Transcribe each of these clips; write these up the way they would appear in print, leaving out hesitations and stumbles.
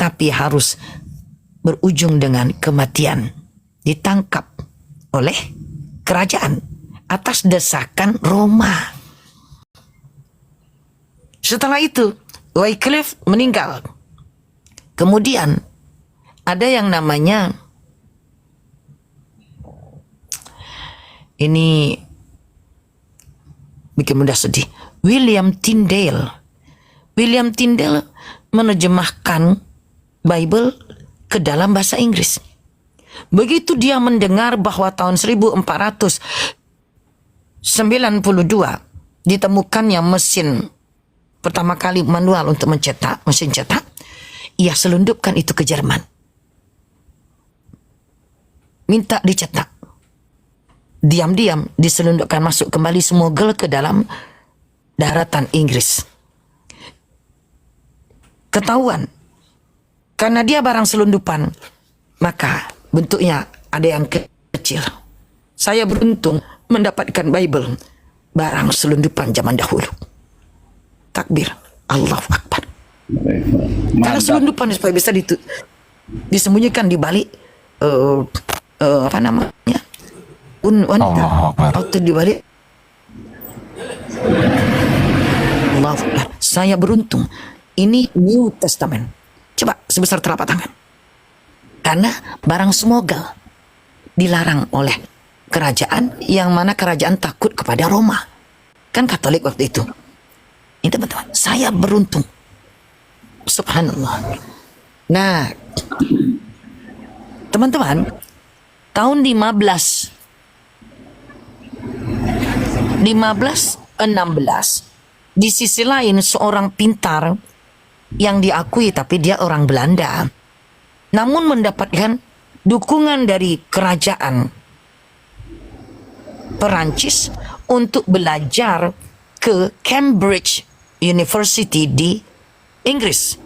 tapi harus berujung dengan kematian. Ditangkap oleh kerajaan atas desakan Roma. Setelah itu, Wycliffe meninggal. Kemudian ada yang namanya, ini bikin mudah sedih, William Tyndale. William Tyndale menerjemahkan Bible ke dalam bahasa Inggris. Begitu dia mendengar bahwa tahun 1492 ditemukannya mesin pertama kali manual untuk mencetak, mesin cetak, ia selundupkan itu ke Jerman. Minta dicetak. Diam-diam diselundupkan masuk kembali smuggle ke dalam daratan Inggris. Ketahuan, karena dia barang selundupan, maka bentuknya ada yang kecil. Saya beruntung mendapatkan Bible, barang selundupan zaman dahulu. Takbir, Allahu Akbar. Karena selundupan supaya bisa disembunyikan di balik apa namanya, wanita, atau di balik. Allahu Akbar. Saya beruntung. Ini New Testament. Coba sebesar telapak tangan. Karena barang smuggle dilarang oleh kerajaan, yang mana kerajaan takut kepada Roma. Kan Katolik waktu itu. Ini teman-teman, saya beruntung. Subhanallah. Nah, teman-teman, tahun 1516, di sisi lain seorang pintar yang diakui tapi dia orang Belanda, namun mendapatkan dukungan dari kerajaan Perancis untuk belajar ke Cambridge University di Inggris,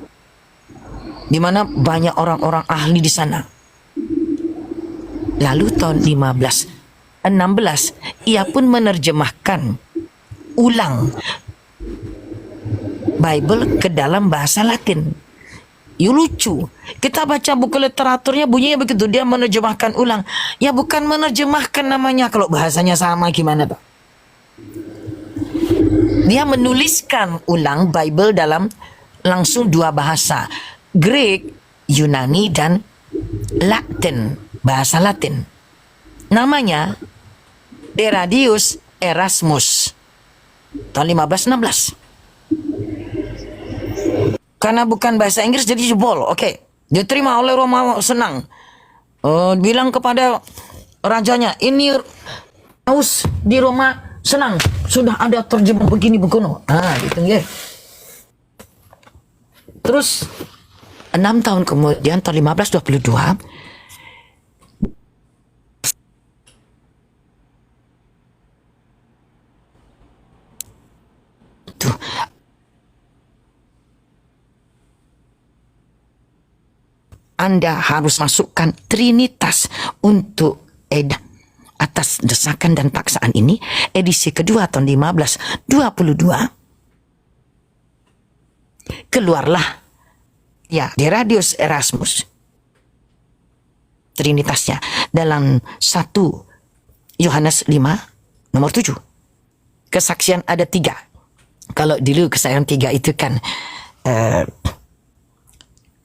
di mana banyak orang-orang ahli di sana. Lalu tahun 1516 ia pun menerjemahkan ulang Bible ke dalam bahasa Latin. Ya lucu, kita baca buku literaturnya bunyinya begitu, dia menerjemahkan ulang. Ya bukan menerjemahkan namanya, kalau bahasanya sama gimana tuh? Dia menuliskan ulang Bible dalam langsung dua bahasa, Greek, Yunani, dan Latin, bahasa Latin. Namanya De Radius Erasmus, tahun 1516. Karena bukan bahasa Inggris jadi jebol. Oke. Diterima oleh Roma, senang. Bilang kepada rajanya, ini Paus di Roma senang. Sudah ada terjemah begini begono. Gitu ya. Terus 6 tahun kemudian tahun 1522 tuh Anda harus masukkan Trinitas untuk atas desakan dan paksaan ini. Edisi kedua tahun 1522 keluarlah ya De Radius Erasmus, Trinitasnya dalam 1 Yohanes 5 nomor 7. Kesaksian ada 3. Kalau dulu kesaksian 3 itu kan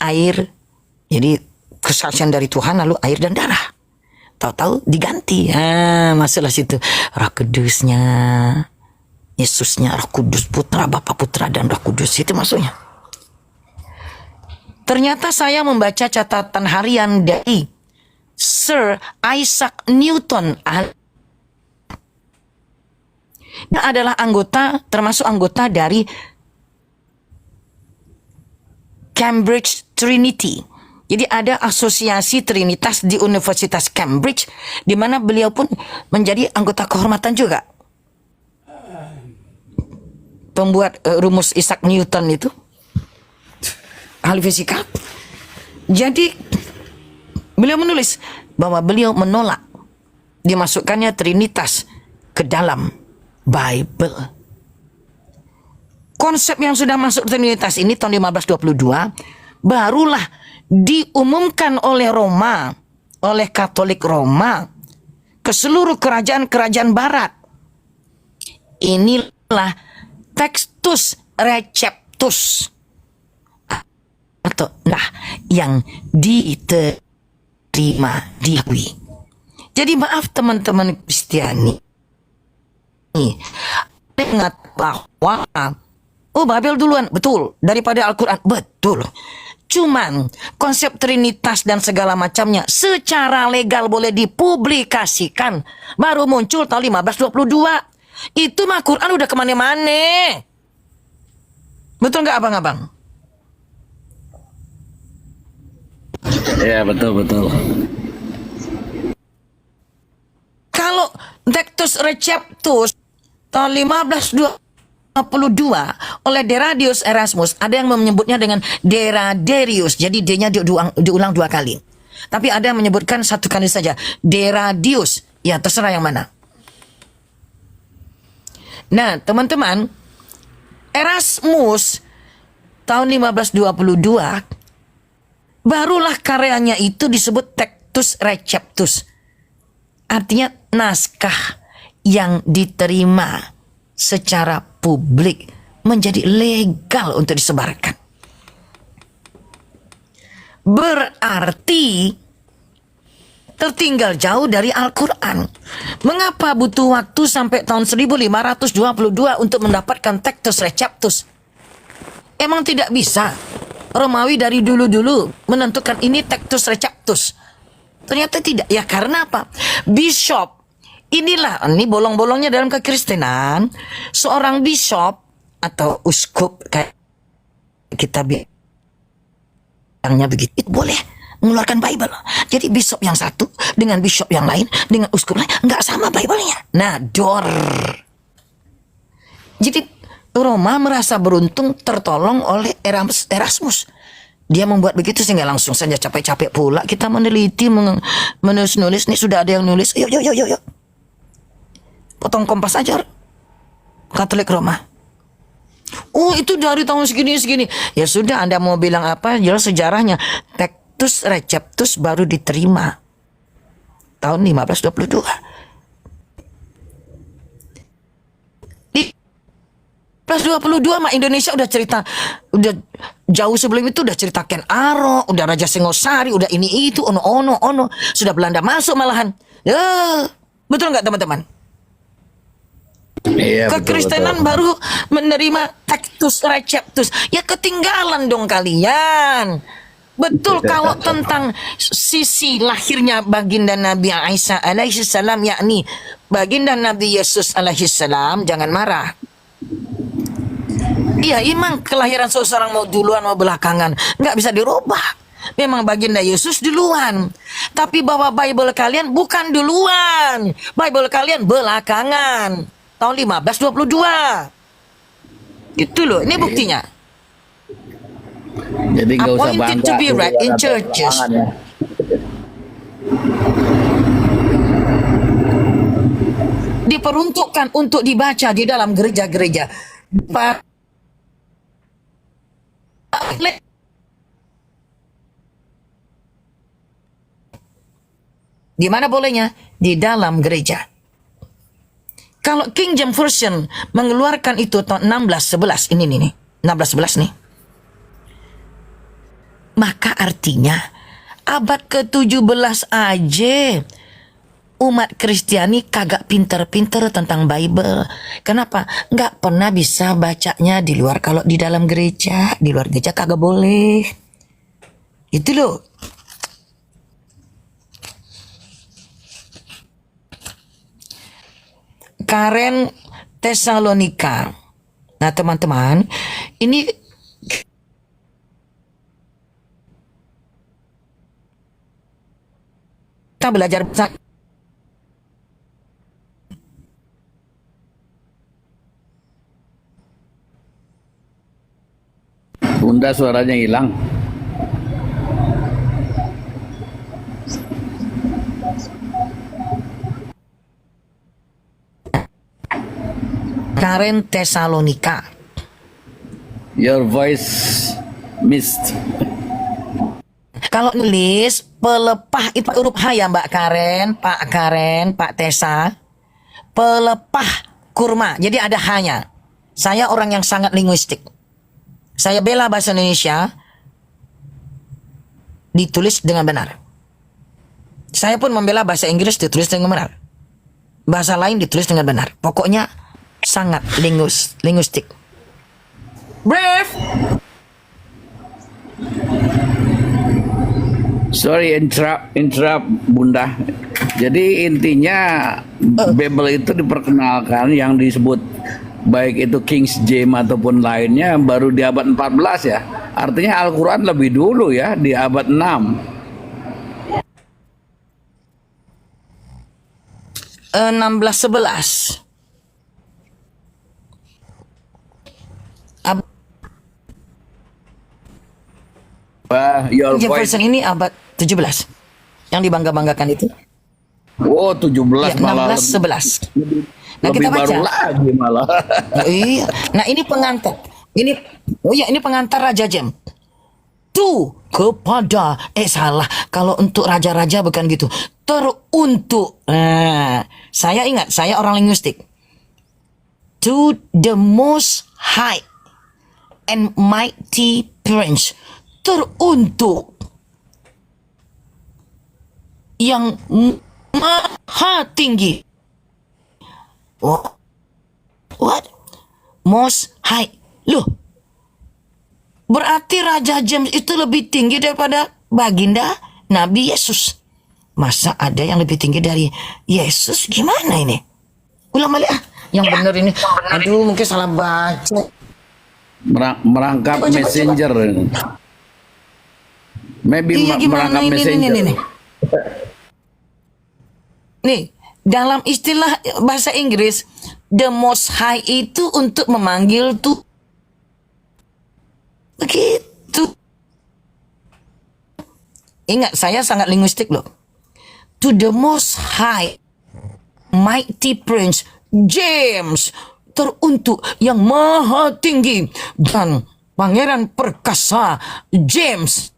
air, jadi kesaksian dari Tuhan, lalu air dan darah. Tahu-tahu diganti. Masuklah situ Roh Kudusnya, Yesusnya, Roh Kudus, Putra, Bapa, Putra, dan Roh Kudus. Itu masuknya. Ternyata saya membaca catatan harian dari Sir Isaac Newton. Ini adalah termasuk anggota dari Cambridge Trinity. Jadi ada asosiasi Trinitas di Universitas Cambridge, di mana beliau pun menjadi anggota kehormatan juga. Pembuat rumus Isaac Newton itu, ahli fisika. Jadi beliau menulis bahwa beliau menolak dimasukkannya Trinitas ke dalam Bible. Konsep yang sudah masuk Trinitas ini tahun 1522 barulah diumumkan oleh Roma, oleh Katolik Roma ke seluruh kerajaan-kerajaan barat. Inilah Textus Receptus, atau yang diterima, diakui. Jadi maaf teman-teman Kristiani, ingat bahwa Babel duluan, betul, daripada Al-Quran, betul. Cuman konsep Trinitas dan segala macamnya secara legal boleh dipublikasikan baru muncul tahun 1522. Itu mah Quran udah kemana-mana. Betul nggak abang-abang? Ya, betul. Kalau Textus Receptus tahun 1522 oleh Deradius Erasmus, ada yang menyebutnya dengan Deraderius, jadi D-nya diulang 2 kali. Tapi ada yang menyebutkan 1 kali saja, Deradius. Ya, terserah yang mana. Nah, teman-teman, Erasmus tahun 1522 barulah karyanya itu disebut Textus Receptus. Artinya naskah yang diterima secara publik, menjadi legal untuk disebarkan. Berarti tertinggal jauh dari Al-Quran. Mengapa butuh waktu sampai tahun 1522 untuk mendapatkan Textus Receptus? Emang tidak bisa Romawi dari dulu-dulu menentukan ini Textus Receptus? Ternyata tidak. Ya karena apa? Bishop, inilah, ini bolong-bolongnya dalam kekristenan, seorang bishop atau uskup, kayak kita bilangnya begitu, itu boleh mengeluarkan Bible. Jadi bishop yang satu dengan bishop yang lain, dengan uskup lain, nggak sama Bible-nya. Nah, jadi Roma merasa beruntung tertolong oleh Erasmus. Dia membuat begitu sehingga langsung saja capek-capek pula kita meneliti, menulis-nulis. Nih sudah ada yang nulis. Yuk. Potong kompas aja. Katolik Roma. Oh, itu dari tahun segini. Ya sudah, Anda mau bilang apa? Jelas sejarahnya. Textus Receptus baru diterima tahun 1522. 1522 mah Indonesia udah cerita, udah jauh sebelum itu udah cerita Ken Arok, udah Raja Singosari, udah ini itu, ono, sudah Belanda masuk malahan. Ya, betul nggak teman-teman? Iya, Kekristenan baru menerima Textus Receptus. Ya ketinggalan dong kalian. Betul, kalau tentang sisi lahirnya baginda Nabi Isa alaihissalam, yakni baginda Nabi Yesus alaihissalam, jangan marah. Iya, emang kelahiran seseorang mau duluan mau belakangan nggak bisa dirubah. Memang baginda Yesus duluan. Tapi bahwa Bible kalian bukan duluan. Bible kalian belakangan. Tahun 1522. Itu loh, ini buktinya. Jadi nggak usah Appointed bangga to be read in ada churches. belakangan ya. Diperuntukkan untuk dibaca di dalam gereja-gereja. Di mana bolehnya? Di dalam gereja. Kalau King James Version mengeluarkan itu tahun 1611, ini nih, 1611 nih. Maka artinya abad ke-17 aja umat Kristiani kagak pinter-pinter tentang Bible. Kenapa? Nggak pernah bisa bacanya di luar. Kalau di dalam gereja, di luar gereja kagak boleh. Itu loh. Karen Tesalonika. Nah teman-teman, ini kita belajar Bunda suaranya hilang. Karen Tesalonika. Your voice missed. Kalau nulis pelepah itu huruf H ya Mbak Karen, Pak Karen, Pak Tessa. Pelepah kurma. Jadi ada H-nya. Saya orang yang sangat linguistik. Saya bela bahasa Indonesia ditulis dengan benar. Saya pun membela bahasa Inggris ditulis dengan benar. Bahasa lain ditulis dengan benar. Pokoknya sangat linguistik. Brave. Sorry, interrupt Bunda. Jadi intinya Bible itu diperkenalkan yang disebut baik itu King James ataupun lainnya baru di abad 14 ya. Artinya Al-Quran lebih dulu ya, di abad 6. 1611. Your voice. Jefferson ini abad 17. Yang dibangga-banggakan itu. Oh, 17 Ya, malah 1611. Nah, lebih kita baca. baru lagi malah. Oh, iya. Nah, ini pengantar. Ini pengantar Raja James. Kepada salah. Kalau untuk raja-raja bukan gitu. Teruntuk. Nah, saya ingat, saya orang linguistik. To the most high and mighty prince. Teruntuk yang maha tinggi. What? Most high. Loh, berarti Raja James itu lebih tinggi daripada baginda Nabi Yesus. Masa ada yang lebih tinggi dari Yesus? Gimana ini? Ulang balik yang benar ini. Aduh, mungkin salah baca. Merangkap Coba. messenger. Maybe Iya, gimana merangkap ini, messenger. Nih, dalam istilah bahasa Inggris, the most high itu untuk memanggil tuh. Begitu. Ingat, saya sangat linguistik loh. To the most high, mighty prince, James, teruntuk yang maha tinggi, dan pangeran perkasa, James.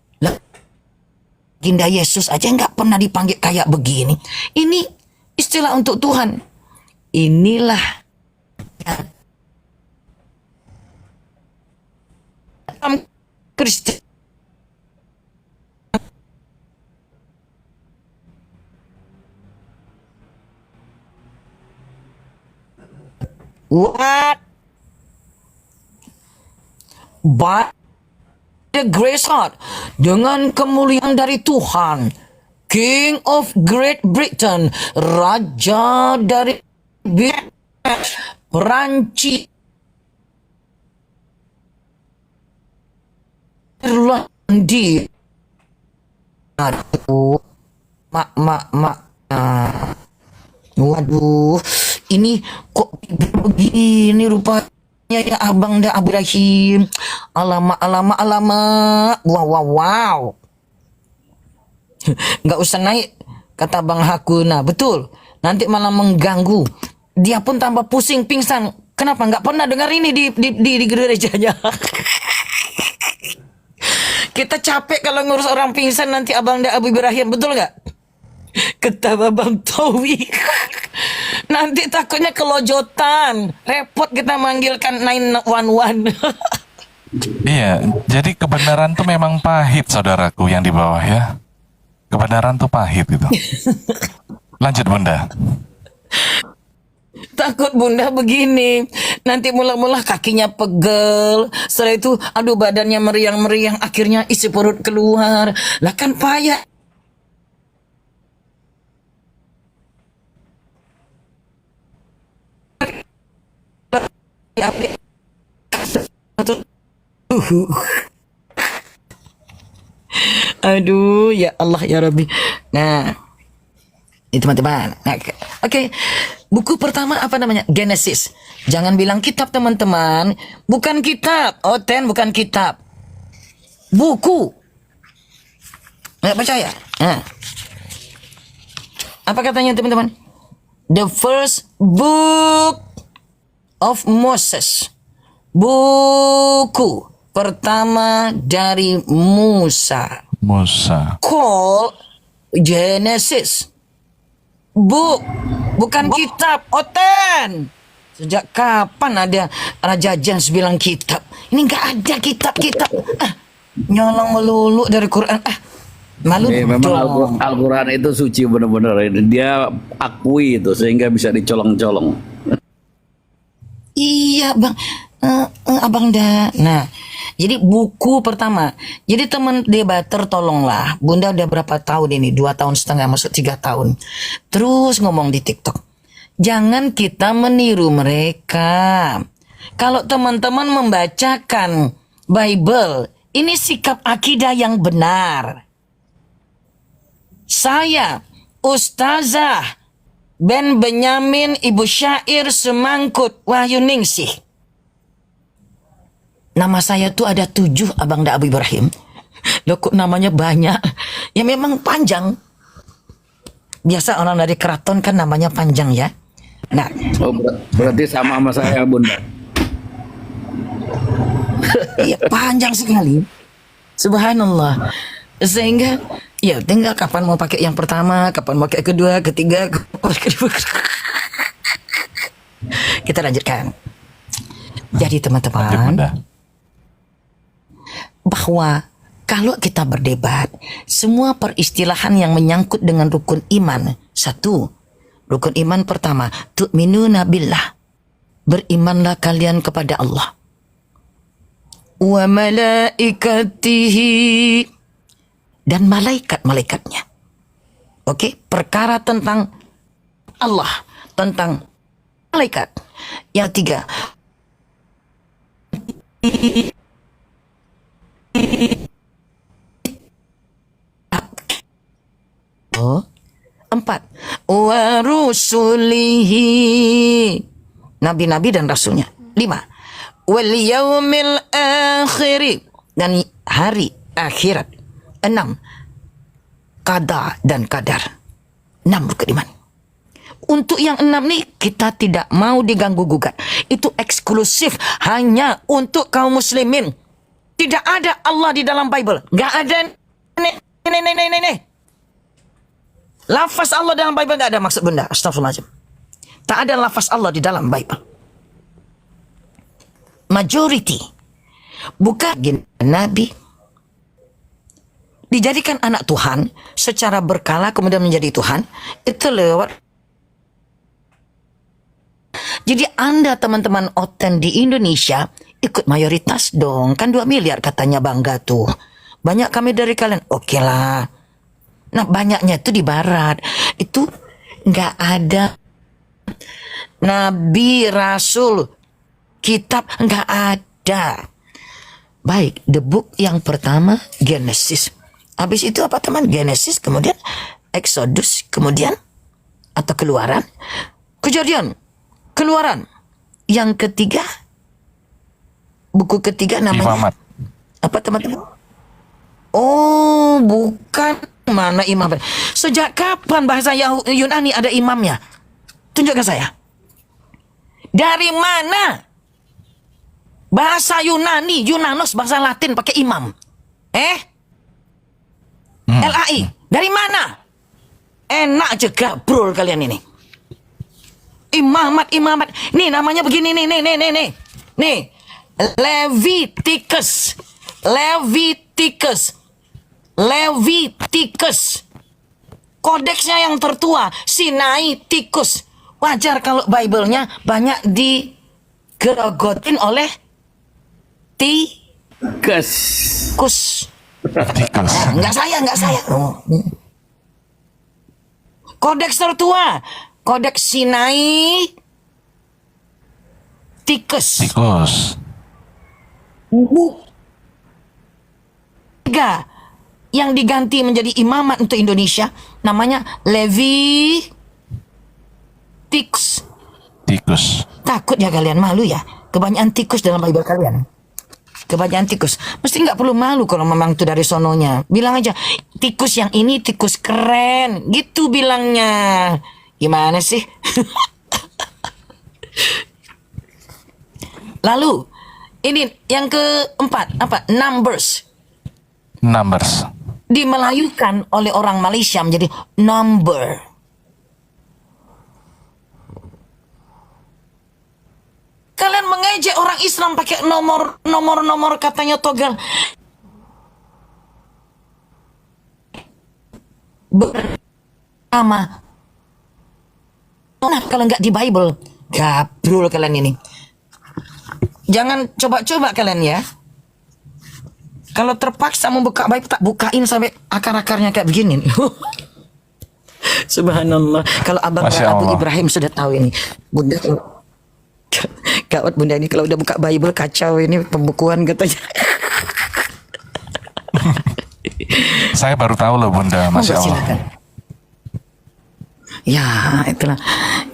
Baginda Yesus aja nggak pernah dipanggil kayak begini. Ini istilah untuk Tuhan. Inilah Kristen. What? But the grace heart, dengan kemuliaan dari Tuhan, King of Great Britain, Raja dari Perancis, Irlandia. Aduh, waduh, ini kok begini rupanya ya abang dah Ibrahim. Alamak. Wow. Nggak usah naik, kata Bang Hakuna. Betul, nanti malah mengganggu. Dia pun tambah pusing, pingsan. Kenapa nggak pernah dengar ini di gerejanya? Kita capek kalau ngurus orang pingsan, nanti abang dah Abu Ibrahim. Betul nggak? Kata Babang Towi. Nanti takutnya kelojotan. Repot kita manggilkan 911. Iya, jadi kebenaran tuh memang pahit, saudaraku yang di bawah ya. Kebenaran tuh pahit gitu. Lanjut Bunda. Takut Bunda begini, nanti mula-mula kakinya pegel, setelah itu aduh badannya meriang-meriang, akhirnya isi perut keluar. Lah kan payah. Aduh, ya Allah ya Rabbi. Nah, ini teman-teman. Nah, oke. Buku pertama apa namanya? Genesis. Jangan bilang kitab teman-teman. Bukan kitab. Bukan kitab. Buku. Nggak percaya? Nah. Apa katanya teman-teman? The first book of Moses. Buku pertama dari Musa. Musa. Called Genesis. Bukan kitab. Oten. Sejak kapan ada Raja Jans bilang kitab? Ini nggak ada kitab-kitab. Nyolong melulu dari Quran. Malu Memang dong. Al-Quran itu suci benar-benar. Dia akui itu sehingga bisa dicolong-colong. Iya bang, abang dah. Nah, jadi buku pertama. Jadi teman debater tolonglah. Bunda udah berapa tahun ini? 2,5 tahun, masuk 3 tahun. Terus ngomong di TikTok. Jangan kita meniru mereka. Kalau teman-teman membacakan Bible, ini sikap akidah yang benar. Saya, Ustazah Ben Benyamin Ibu Syair Semangkut Wahyu Ningsih. Nama saya tuh ada 7, Abang Da Abu Ibrahim. Loh kok namanya banyak? Ya memang panjang. Biasa orang dari keraton kan namanya panjang ya. Nah, Oh, berarti sama saya, Bunda. iya panjang sekali. Subhanallah. Sehingga ya tinggal kapan mau pakai yang pertama, kapan mau pakai kedua, ketiga, kita lanjutkan. Jadi Lanjut, teman-teman, Bunda. bahwa kalau kita berdebat, semua peristilahan yang menyangkut dengan rukun iman. Satu, rukun iman pertama, tu'minuna billah. Berimanlah kalian kepada Allah. Wa malaikatihi. Dan malaikat-malaikatnya. Oke, perkara tentang Allah, tentang malaikat. Yang tiga, empat, wa rusulihi, nabi-nabi dan rasulnya. 5, wal yaumil akhiri, dan hari akhirat. 6, qada dan qadar. 6 rukun iman. Untuk yang 6 nih kita tidak mau diganggu gugat. Itu eksklusif hanya untuk kaum muslimin. Tidak ada Allah di dalam Bible. Nggak ada. Nih. Lafaz Allah dalam Bible nggak ada, maksud Bunda. Astagfirullahaladzim. Tak ada lafaz Allah di dalam Bible. Majority. Bukan Nabi. Dijadikan anak Tuhan secara berkala kemudian menjadi Tuhan. Itu lewat. Jadi Anda teman-teman Oten di Indonesia ikut mayoritas dong. Kan 2 miliar katanya bangga tuh. Banyak kami dari kalian. Oke lah. Nah banyaknya itu di barat. Itu nggak ada Nabi, Rasul, kitab, nggak ada. Baik, the book yang pertama Genesis. Habis itu apa teman? Genesis, kemudian Exodus, kemudian atau Keluaran, Kejadian, Keluaran. Yang ketiga, buku ketiga namanya Imamat. apa teman-teman? Oh, bukan. Mana imam? Sejak kapan bahasa Yunani ada imamnya? Tunjukkan saya. Dari mana bahasa Yunani, Yunanos, bahasa Latin pakai imam? LAI. Dari mana? Enak aja gabrol kalian ini. Imamat. Nih namanya begini nih. Nih. Leviticus. Kodeksnya yang tertua, Sinaiticus. Wajar kalau Bible-nya banyak digerogotin oleh Tikus. Tikus. Enggak saya. Kodeks tertua, Kodeks Sinaiticus. Tikus. Tiga yang diganti menjadi imamat untuk Indonesia namanya Leviticus. Tikus. Takut ya kalian, malu ya? Kebanyakan tikus dalam Bible kalian. Kebanyakan tikus. Mesti nggak perlu malu kalau memang itu dari sononya. Bilang aja, tikus yang ini tikus keren. Gitu bilangnya. Gimana sih? Lalu, ini yang keempat. Apa? Numbers. dimelayukan oleh orang Malaysia menjadi number. Kalian mengejek orang Islam pakai nomor katanya togel. Bernama. Nah, kalau nggak di Bible, gabrul kalian ini. Jangan coba-coba kalian ya. Kalau terpaksa membuka Bible, tak bukain sampai akar-akarnya kayak begini. Subhanallah. Kalau abang Masya Abu Allah. Ibrahim sudah tahu ini. Bunda, gawat bunda ini kalau udah buka Bible kacau ini pembukuan katanya. Saya baru tahu loh Bunda, Masya Monggo, Allah. silakan. Ya, itulah.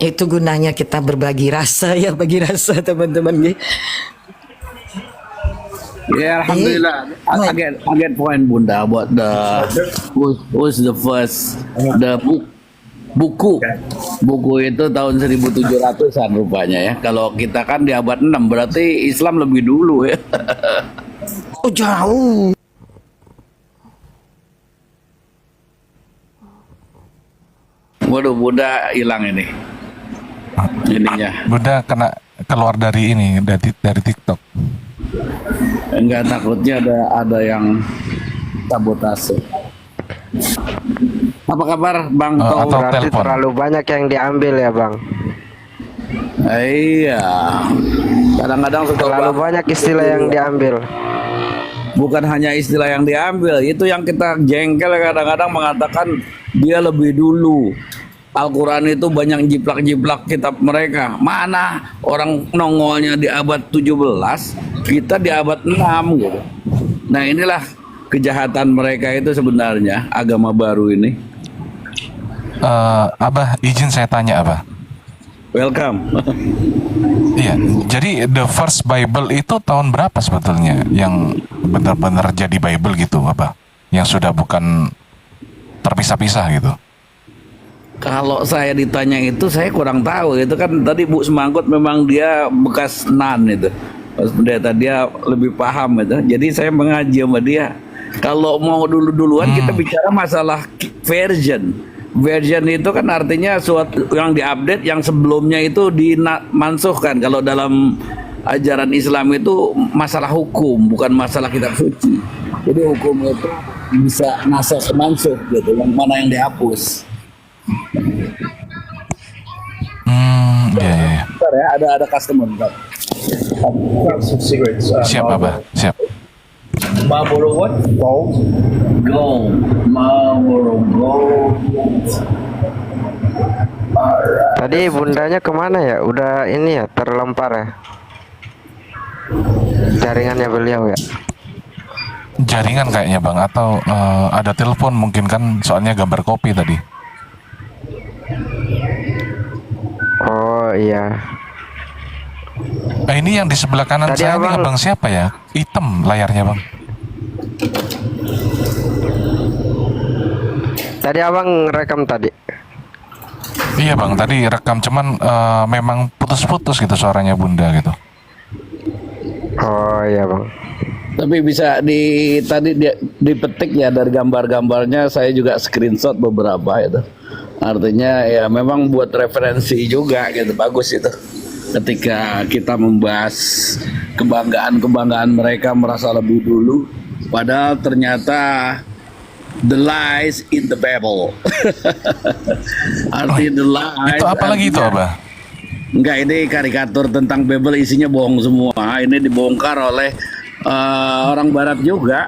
Itu gunanya kita berbagi rasa ya, bagi rasa teman-teman. Ya, alhamdulillah. I get point Bunda about who's the first buku itu tahun 1700-an rupanya ya. Kalau kita kan di abad 6 berarti Islam lebih dulu ya. Oh, jauh. Waduh, Bunda hilang ini. Ininya. Bunda kena keluar dari ini, dari TikTok. Enggak, takutnya ada yang sabotase. Apa kabar Bang Tau? Atau Berarti telepon. terlalu banyak yang diambil ya bang. Iya. Kadang-kadang suka Terlalu banyak istilah yang diambil. bukan hanya istilah yang diambil, itu yang kita jengkel kadang-kadang mengatakan dia lebih dulu. Al-Quran itu banyak jiplak-jiplak kitab mereka. Mana orang nongolnya di abad 17, kita di abad 6 gitu. Nah inilah kejahatan mereka itu sebenarnya, agama baru ini. Abah, izin saya tanya Abah. Welcome. Iya, jadi the first Bible itu tahun berapa sebetulnya yang benar-benar jadi Bible gitu, Abah? Yang sudah bukan terpisah-pisah gitu. Kalau saya ditanya itu saya kurang tahu. Itu kan tadi Bu Semangkut memang dia bekas nan itu. Pas pendeta dia lebih paham itu. Jadi saya mengaji sama dia. Kalau mau dulu-duluan kita bicara masalah version. Version itu kan artinya suatu yang diupdate yang sebelumnya itu dimansuhkan. Kalau dalam ajaran Islam itu masalah hukum, bukan masalah kitab suci. Jadi hukum itu bisa nasakh mansuh gitu. Yang mana yang dihapus. Iya, iya. Bentar ya, ada customer bentar. Siap Abah, siap. Marlboro what? Gold. Gold. Marlboro Gold. Tadi bundanya kemana ya? Udah ini ya terlempar ya? Jaringannya beliau ya? Jaringan kayaknya Bang, atau ada telepon mungkin kan, soalnya gambar kopi tadi. Oh iya. Ini yang di sebelah kanan Tadi saya ini abang- abang siapa ya? Hitam layarnya Bang. Tadi abang rekam tadi. Iya Bang, tadi rekam cuman memang putus-putus gitu suaranya Bunda gitu. Oh iya bang. Tapi bisa dipetik ya dari gambar-gambarnya, saya juga screenshot beberapa itu. Artinya ya memang buat referensi juga gitu, bagus itu. Ketika kita membahas kebanggaan-kebanggaan mereka merasa lebih dulu, padahal ternyata the lies in the Bible. Arti the lies. Itu apa lagi itu Abah? Enggak, ini karikatur tentang Bible isinya bohong semua. Ini dibongkar oleh orang Barat juga.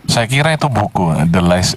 Saya kira itu buku The Lies